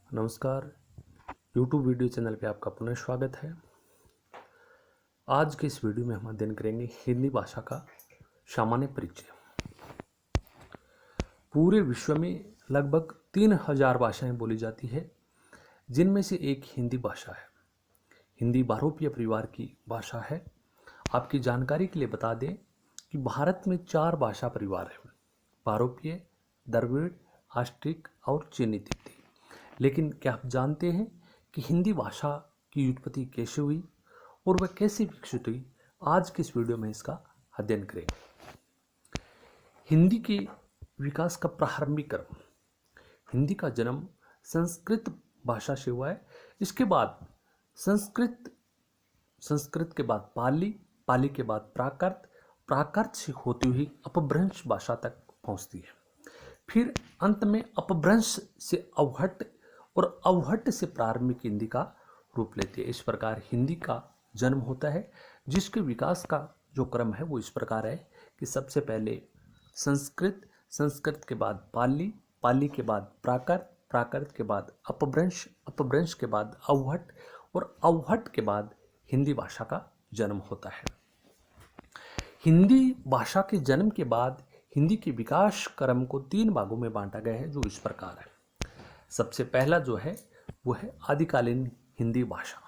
नमस्कार। YouTube video channel पे आपका पुनः स्वागत है। आज के इस वीडियो में हम अध्ययन करेंगे हिंदी भाषा का सामान्य परिचय। पूरे विश्व में लगभग 3000 भाषाएं बोली जाती है, जिनमें से एक हिंदी भाषा है। हिंदी बहुरूपीय परिवार की भाषा है। आपकी जानकारी के लिए बता दें कि भारत में 4 भाषा परिवार हैं: बहुरूपीय, द्रविड़, ऑस्ट्रिक और चीनी तिब्बती। लेकिन क्या आप जानते हैं कि हिंदी भाषा की उत्पत्ति कैसे हुई और वह कैसे विकसित हुई? आज के इस वीडियो में इसका अध्ययन करेंगे। हिंदी के विकास का प्रारंभिक क्रम। हिंदी का जन्म संस्कृत भाषा से हुआ है। इसके बाद संस्कृत के बाद पाली, पाली के बाद प्राकृत, प्राकृत से होती हुई अपभ्रंश भाषा तक पहुंचती है। फिर अंत में अपभ्रंश से अवहट्ट और अवहट्ट से प्रारंभिक हिंदी का रूप लेती है। इस प्रकार हिंदी का जन्म होता है, जिसके विकास का जो क्रम है वो इस प्रकार है कि सबसे पहले संस्कृत, संस्कृत के बाद पाली, पाली के बाद प्राकृत, प्राकृत के बाद अपभ्रंश, अपभ्रंश के बाद अवहट्ट और अवहट्ट के बाद हिंदी भाषा का जन्म होता है। हिंदी भाषा के जन्म के बाद हिंदी के विकास क्रम को 3 भागों में बांटा गया है, जो इस प्रकार है। सबसे पहला जो है वो है आदिकालीन हिंदी भाषा।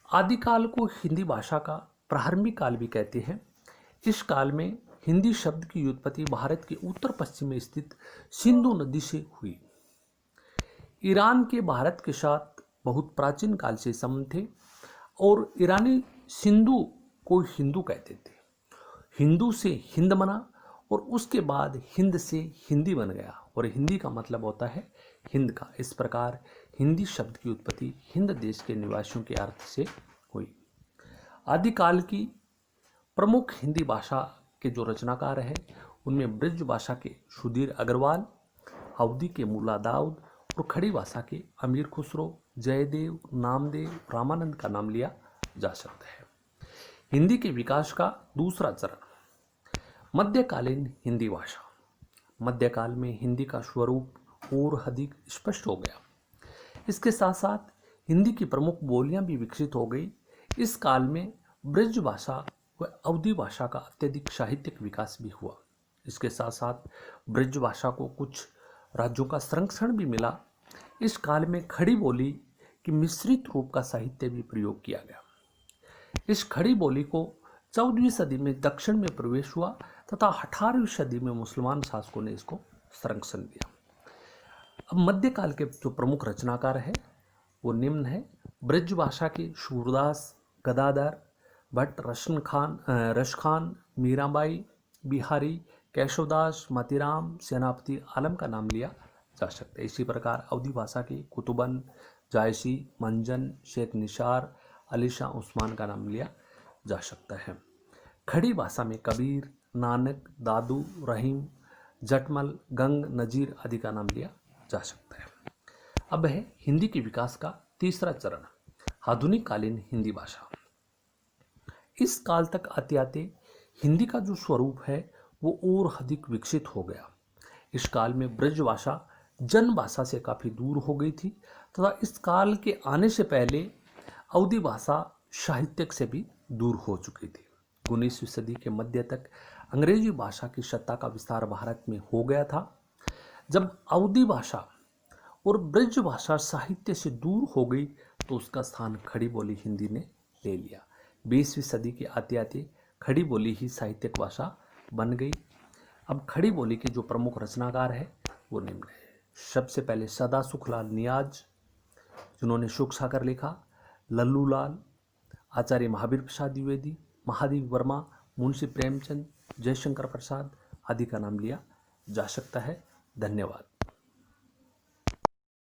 आदिकाल को हिंदी भाषा का प्रारंभिक काल भी कहते हैं। इस काल में हिंदी शब्द की उत्पत्ति भारत के उत्तर पश्चिम में स्थित सिंधु नदी से हुई। ईरान के भारत के साथ बहुत प्राचीन काल से संबंध थे और ईरानी सिंधु को हिंदू कहते थे। हिंदू से हिंद बना और उसके बाद हिंद से हिंदी बन गया और हिंदी का मतलब होता है हिंद का। इस प्रकार हिंदी शब्द की उत्पत्ति हिंद देश के निवासियों के अर्थ से हुई। आदिकाल की प्रमुख हिंदी भाषा के जो रचनाकार हैं उनमें ब्रज भाषा के सुधीर अग्रवाल, अवधी के मुल्ला दाऊद और खड़ी भाषा के अमीर खुसरो, जयदेव, नामदेव, रामानंद का नाम लिया जा सकता है। हिंदी के विकास का दूसरा चरण मध्यकालीन हिंदी भाषा। मध्यकाल में हिंदी का स्वरूप और अधिक स्पष्ट हो गया। इसके साथ साथ हिंदी की प्रमुख बोलियां भी विकसित हो गई। इस काल में ब्रज भाषा व अवधी भाषा का अत्यधिक साहित्यिक विकास भी हुआ। इसके साथ साथ ब्रज भाषा को कुछ राज्यों का संरक्षण भी मिला। इस काल में खड़ी बोली की मिश्रित रूप का साहित्य भी प्रयोग किया गया। इस खड़ी बोली को 14वीं सदी में दक्षिण में प्रवेश हुआ तथा 18वीं सदी में मुसलमान शासकों ने इसको संरक्षण दिया। अब मध्यकाल के जो प्रमुख रचनाकार है वो निम्न है। ब्रज भाषा के सूरदास, गदाधर, भट्ट, रसखान, मीराबाई, बिहारी, केशवदास, मतीराम, सेनापति आलम का नाम लिया जा सकता है। इसी प्रकार अवधी भाषा के कुतुबन, जायसी, मंजन, शेख निसार, अली शाह उस्मान का नाम लिया जा सकता है। खड़ी भाषा में कबीर, नानक, दादू, रहीम, जटमल, गंग, नजीर आदि का नाम लिया जा सकता है। अब है हिंदी के विकास का तीसरा चरण आधुनिक कालीन हिंदी भाषा। इस काल तक आते आते हिंदी का जो स्वरूप है वो और अधिक विकसित हो गया। इस काल में ब्रज भाषा जन भाषा से काफ़ी दूर हो गई थी तथा इस काल के आने से पहले अवधी भाषा साहित्यिक से भी दूर हो चुकी थी। 19वीं सदी के मध्य तक अंग्रेजी भाषा की सत्ता का विस्तार भारत में हो गया था। जब अवधी भाषा और ब्रज भाषा साहित्य से दूर हो गई तो उसका स्थान खड़ी बोली हिंदी ने ले लिया। 20वीं सदी के आते आते खड़ी बोली ही साहित्यिक भाषा बन गई। अब खड़ी बोली के जो प्रमुख रचनाकार है वो निम्न है। सबसे पहले सदा सुखलाल नियाज, जिन्होंने सुख सागर लिखा, लल्लू लाल, आचार्य महावीर प्रसाद द्विवेदी, महादेव वर्मा, मुंशी प्रेमचंद, जयशंकर प्रसाद आदि का नाम लिया जा सकता है। धन्यवाद।